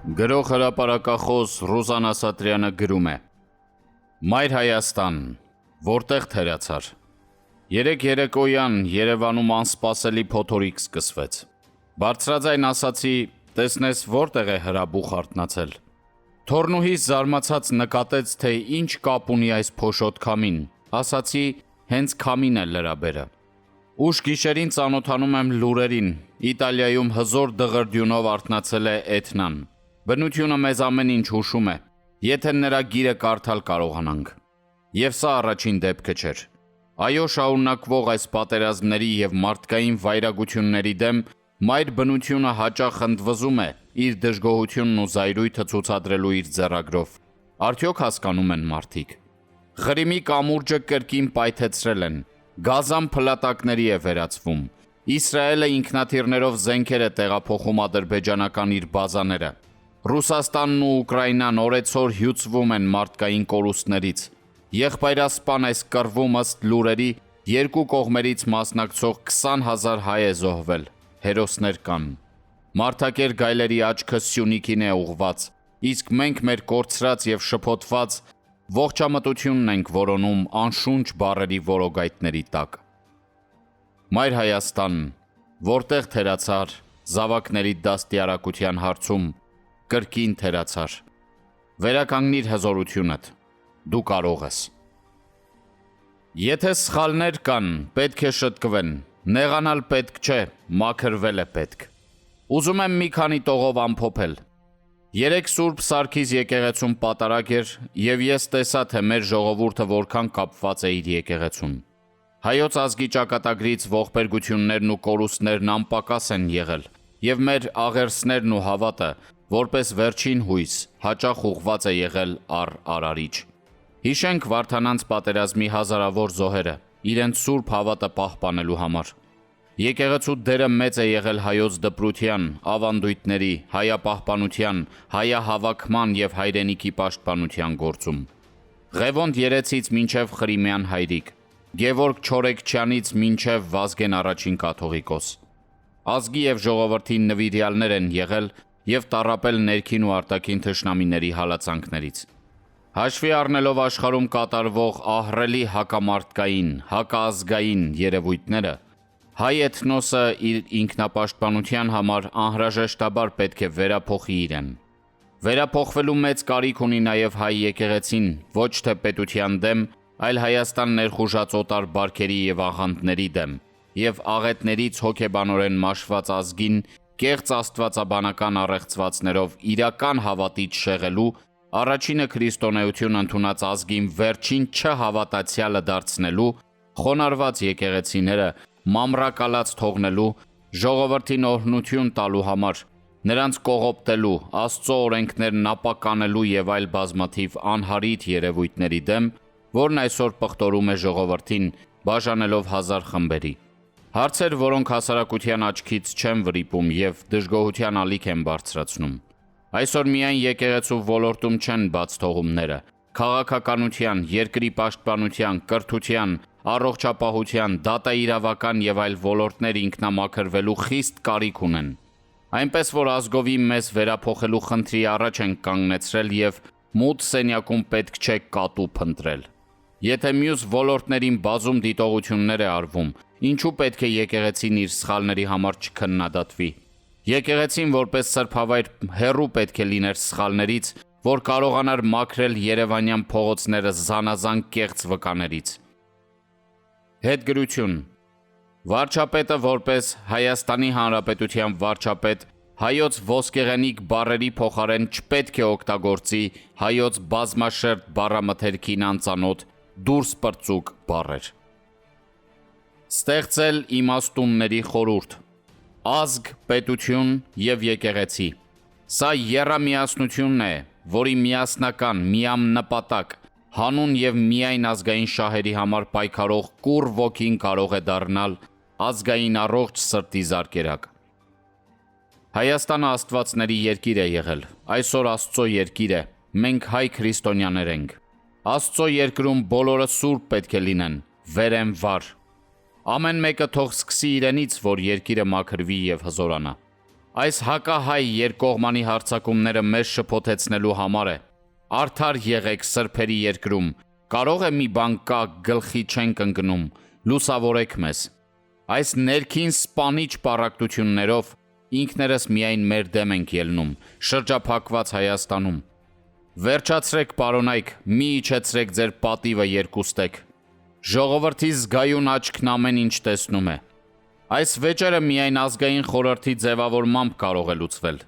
Գրող հրապարակախոս Ռուզան Ասատրյանը գրում է. Մայր Հայաստան, որտեղ թերացար։ Երեկ երեկոյան Երևանում անսպասելի փոթորիկ սկսվեց։ Բարձրաձայն ասացի, տեսնես որտեղ է հրաբուխ արթնացել։ Թորնուհիս զարմացած նկատեց, թե ինչ կապ ունի այս փոշոտ քամին։ Ասացի, հենց քամին է լրաբերը։ Ուշ գիշերին ծանոթանում եմ լուրերին։ Իտալիայում հզոր դղրդյունով արթնացել է Էթնան։ Բնությունը մեզ ամեն ինչ հուշում է, եթե նրա գիրը կարդալ կարողանանք։ Եվ սա առաջին դեպքը չէր։ Այո, շարունակվող այս պատերազմների և մարդկային վայրագությունների դեմ մայր բնությունը հաճախ ընդվզում է իր դժգոհությունն ու զայրույթը ցուցադրելու իր ձեռագրով։ Արդյոք հասկանում են մարդիկ։ Ղրիմի կամուրջը կրկին պայթեցրել են, Գազան փլատակների է վերածվում, Իսրայելը ինքնաթիռներով զենքեր է տեղափոխում ադրբեջանական իր բազաները, Ռուսաստանն ու Ուկրաինան օրեցօր հյուծվում են մարդկային կորուստներից, եղբայրասպան այս կռվում ըստ լուրերի երկու կողմերից մասնակցող 20,000 հայ է զոհվել, հերոսներ կան։ Մարդակեր գայլերի աչքը Սյունիքին է ուղված, իսկ մենք մեր կորցրած և շփոթված ողջամտությունն ենք որոնում անշունչ բառերի որոգայթների տակ։ Մայր Հայաստան, որտեղ թերացար, զավակների դաստիարակության հարցում, կրկին թերացար։ Վերականգնիր հզորությունդ, դու կարող ես։ Եթե սխալներ կան, պետք է շտկվեն, նեղանալ պետք չէ, մաքրվել է պետք։ Ուզում եմ մի քանի տողով ամփոփել։ Երեկ Սուրբ Սարգիս եկեղեցում պատարագ էր և ես տեսա, թե մեր ժողովուրդը որքան կապված է իր եկեղեցուն։ Հայոց ազգի ճակատագրից ողբերգություններն ու կորուստներն անպակաս են եղել, և մեր աղերսներն ու հավատը, որպես վերջին հույս, հաճախ ուղղված է եղել առ Արարիչ։ Հիշենք Վարդանանց պատերազմի հազարավոր զոհերը, իրենց սուրբ հավատը պահպանելու համար։ Եկեղեցու դերը մեծ է եղել հայոց դպրության, ավանդույթների, հայապահպանության, հայահավաքման և հայրենիքի պաշտպանության գործում։ Ղևոնդ Երեցից մինչև Խրիմյան հայրիկ, Գևորգ Չորեքչյանից մինչև Վազգեն առաջին կաթողիկոս։ Ազգի և ժողովրդի նվիրյալներ են եղել և տառապել ներքին ու արտաքին թշնամիների հալածանքներից։ Հաշվի առնելով աշխարհում կատարվող ահռելի հակամարտկային, հակազգային երևույթները, հայ էթնոսը իր ինքնապաշտպանության համար անհրաժեշտաբար պետք է վերափոխի իրեն։ Վերափոխվելու մեծ կարիք ունի նաև հայ եկեղեցին, ոչ թե պետության դեմ, այլ Հայաստան ներխուժած օտար բարքերի և աղանդների դեմ, և աղետներից հոգեբանորեն մաշված ազգին կեղծ աստվածաբանական առեղծվածներով իրական հավատից շեղելու, առաջինը քրիստոնեություն ընդունած ազգին վերջին չհավատացյալը դարձնելու, խոնարհված եկեղեցիները մամրակալած թողնելու, ժողովրդին օրհնություն տալու համար, նրանց կողոպտելու, Աստծո օրենքներն ապականելու և այլ բազմաթիվ անհարիթ երևույթների դեմ, որն այսօր պղտորում է ժողովրդին, բաժանելով հազար խմբերի։ Հարցեր, որոնք հասարակության աչքից չեն վրիպում և դժգոհության ալիք են բարձրացնում։ Այսօր միայն եկեղեցու ոլորտում չեն բաց թողումները, քաղաքականության, երկրի պաշտպանության, կրթության, առողջապահության, դատաիրավական և այլ ոլորտներ ինքնամաքրվելու խիստ կարիք ունեն։ Այնպես որ ազգովի մեզ վերափոխելու խնդրի առաջ ենք կանգնեցրել և մութ սենյակում պետք չէ կատու փնտրել։ Եթե մյուս ոլորտներին բազում դիտողություններ է արվում, ինչու պետք է եկեղեցին իր սխալների համար չքննադատվի։ Եկեղեցին որպես սրբավայր հեռու պետք է լիներ սխալներից, որ կարողանար մաքրել երևանյան փողոցները զանազան կեղծ վկաներից։ Հետգրություն։ Վարչապետը որպես Հայաստանի Հանրապետության վարչապետ հայոց ոսկեղենիկ բառերի փոխարեն չպետք է օգտագործի հայոց բազմաշերտ բառամթերքին անծանոթ դուրսպրծուկ բառեր։ Ստեղծել իմաստունների խորհուրդ։ Ազգ, պետություն և եկեղեցի։ Սա եռամիասնությունն է, որի միասնական, միանպատակ, հանուն և միայն ազգային շահերի համար պայքարող կուռ ոգին կարող է դառնալ ազգային առողջ սրտի զարկերակ։ Հայաստանը աստվածների երկիր է եղել, այսօր Աստծո երկիր է, մենք հայ քրիստոնյաներ ենք։ Աստծո երկրում բոլորը սուրբ պետք է լինեն, վեր են վար։ Ամեն մեկը թող սկսի իրենից, որ երկիրը մաքրվի և հզորանա։ Այս հակահայ երկկողմանի հարձակումները մեզ շփոթեցնելու համար է։ Արդար եղեք սրբերի երկրում, կարող է մի բան կա, գլխի չենք ընկնում, լուսավորեք մեզ։ Այս ներքին սպանիչ պառակտություններով ինքներս միայն մեր դեմ ենք ելնում, շրջափակված Հայաստանում։ Վերջացրեք պարոնայք, մի իջեցրեք ձեր պատիվը երկուստեք։ Ժողովրդի զգայուն աչքն ամեն ինչ տեսնում է։ Այս վեճերը միայն ազգային խորհրդի ձևավորմամբ կարող է լուծվել։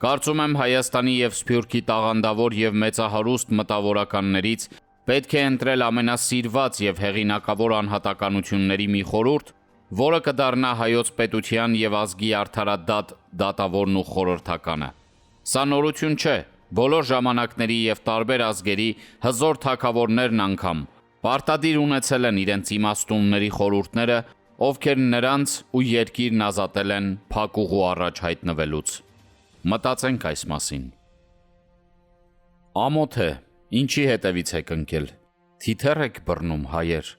Կարծում եմ Հայաստանի և Սփյուռքի տաղանդավոր և մեծահարուստ մտավորականներից պետք է ընտրել ամենասիրված և հեղինակավոր անհատականությունների մի խորհուրդ, որը կդառնա հայոց պետության և ազգի արդարադատ դատավորն ու խորհրդականը։ Սա նորություն չէ, բոլոր ժամանակների և տարբեր ազգերի հզոր թագավորներն անգամ պարտադիր ունեցել են իրենց իմաստունների խորհուրդները, ովքեր նրանց ու երկիրն ազատել են փակուղու առաջ հայտնվելուց։ Մտածենք այս մասին։ Ամոթ է, ինչի հետևից եք ընկել։ Թիթեռ եք բռնում, հայեր։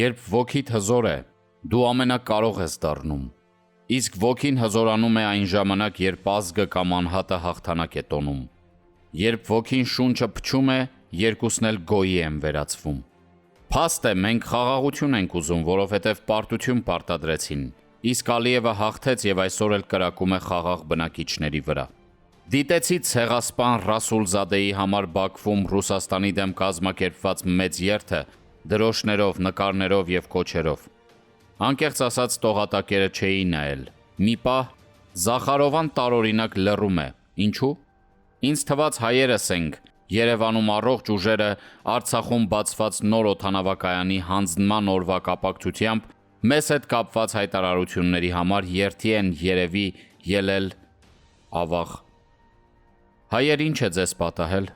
Երբ ոգիդ հզոր է, դու ամենակարող ես դառնում։ Իսկ ոգին հզորանում է այն ժամանակ, երբ ազգը կամ անհատը հաղթանակ է տոնում։ Երբ ոգին շունչը փչում է, երկուսն էլ գոյի են վերածվում։ Փաստ է, մենք խաղաղություն ենք ուզում, որովհետև պարտություն պարտադրեցին, իսկ Ալիևը հաղթեց և այսօր էլ կրակում է խաղաղ բնակիչների վրա։ Դիտեցի ցեղասպան Ռասուլզադեի համար Բաքվում Ռուսաստանի դեմ կազմակերպված մեծ երթը դրոշներով, նկարներով և կոչերով։ Անկեղծ ասած տողատակերը չէի նայել։ Մի պահ Զախարովան տարօրինակ լռում է։ Ինչու՞։ Ինձ թվաց հայերս ենք, Երևանում առողջ ուժերը Արցախում բացված նոր օդանավակայանի հանձնման օրվա կապակցությամբ մեզ հետ կապված հայտարարությունների համար երթի են երևի ելել ավաղ։ Հայեր, ինչ է ձեզ պատահել։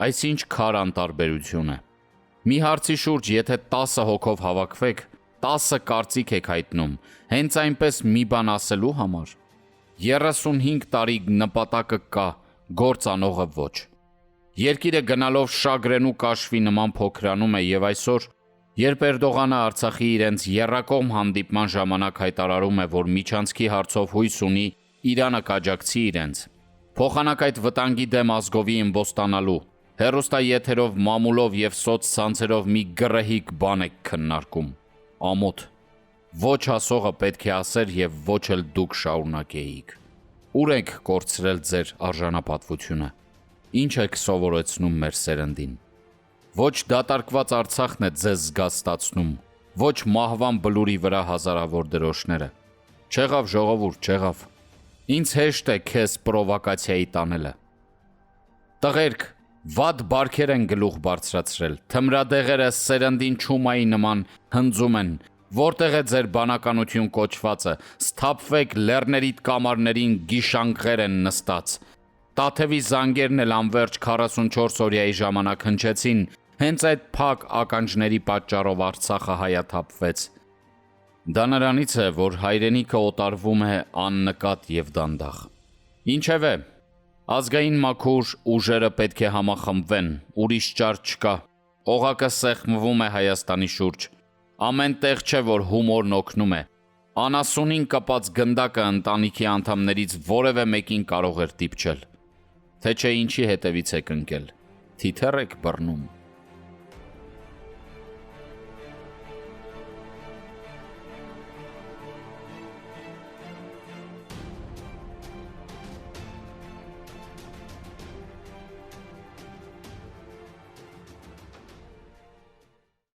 Այս ինչ քար անտարբերություն է։ Մի հարցի շուրջ եթե 10 հոգով հավաքվեք, 10 կարծիք եք հայտնում, հենց այնպես մի բան ասելու համար։ 35 տարի նպատակը կա, գործ անողը ոչ։ Երկիրը գնալով շագրենու կաշվի նման փոքրանում է և այսօր, երբ Էրդողանը Արցախի իրենց եռակողմ հանդիպման ժամանակ հայտարարում է, որ միջանցքի հարցով հույս ունի Իրանը կաջակցի իրենց, փոխանակ այդ վտանգի դեմ ազգովի ըմբոստանալու, հեռուստաեթերով, մամուլով և սոցցանցերով մի գռեհիկ բան եք քննարկում։ Ամոթ։ Ոչ ասողը պետք է ասեր և ոչ էլ դուք շարունակեիք։ Ուր եք կորցրել ձեր արժանապատվությունը։ Ինչ եք սովորեցնում մեր սերնդին։ Ոչ դատարկված Արցախն է ձեզ զգաստացնում, ոչ մահվան բլուրի վրա հազարավոր դրոշները։ Չեղավ ժողովուրդ, չեղավ։ Ինձ հեշտ է քեզ պրովոկացիայի տանելը։ Տղերք, վատ բարքեր են գլուխ բարձրացրել, թմրադեղերը սերնդին չումայի նման հնձում են, որտեղ է ձեր բանականություն կոչվածը, սթափվեք լեռներիդ կամարներին գիշանգղեր են նստած։ Տաթևի զանգերն էլ անվերջ 44 օրյայի ժամանակ հնչեցին, հենց այդ փակ ականջների պատճառով Արցախը հայաթափվեց։ Դա նրանից է, որ հայրենիքը օտարվում է աննկատ և դանդաղ։ Ինչևէ, ազգային մաքուր ուժերը պետք է համախմբվեն, ուրիշ ճար չկա։ Օղակը սեղմվում է Հայաստանի շուրջ։ Ամեն տեղ չէ, որ հումորն օգնում է։ Անասունին կպած գնդակը ընտանիքի անդամներից որևէ մեկին կարող էր դիպչել։ Թե չէ ինչի հետևից եք ընկել։ Թիթեռ եք բռնում։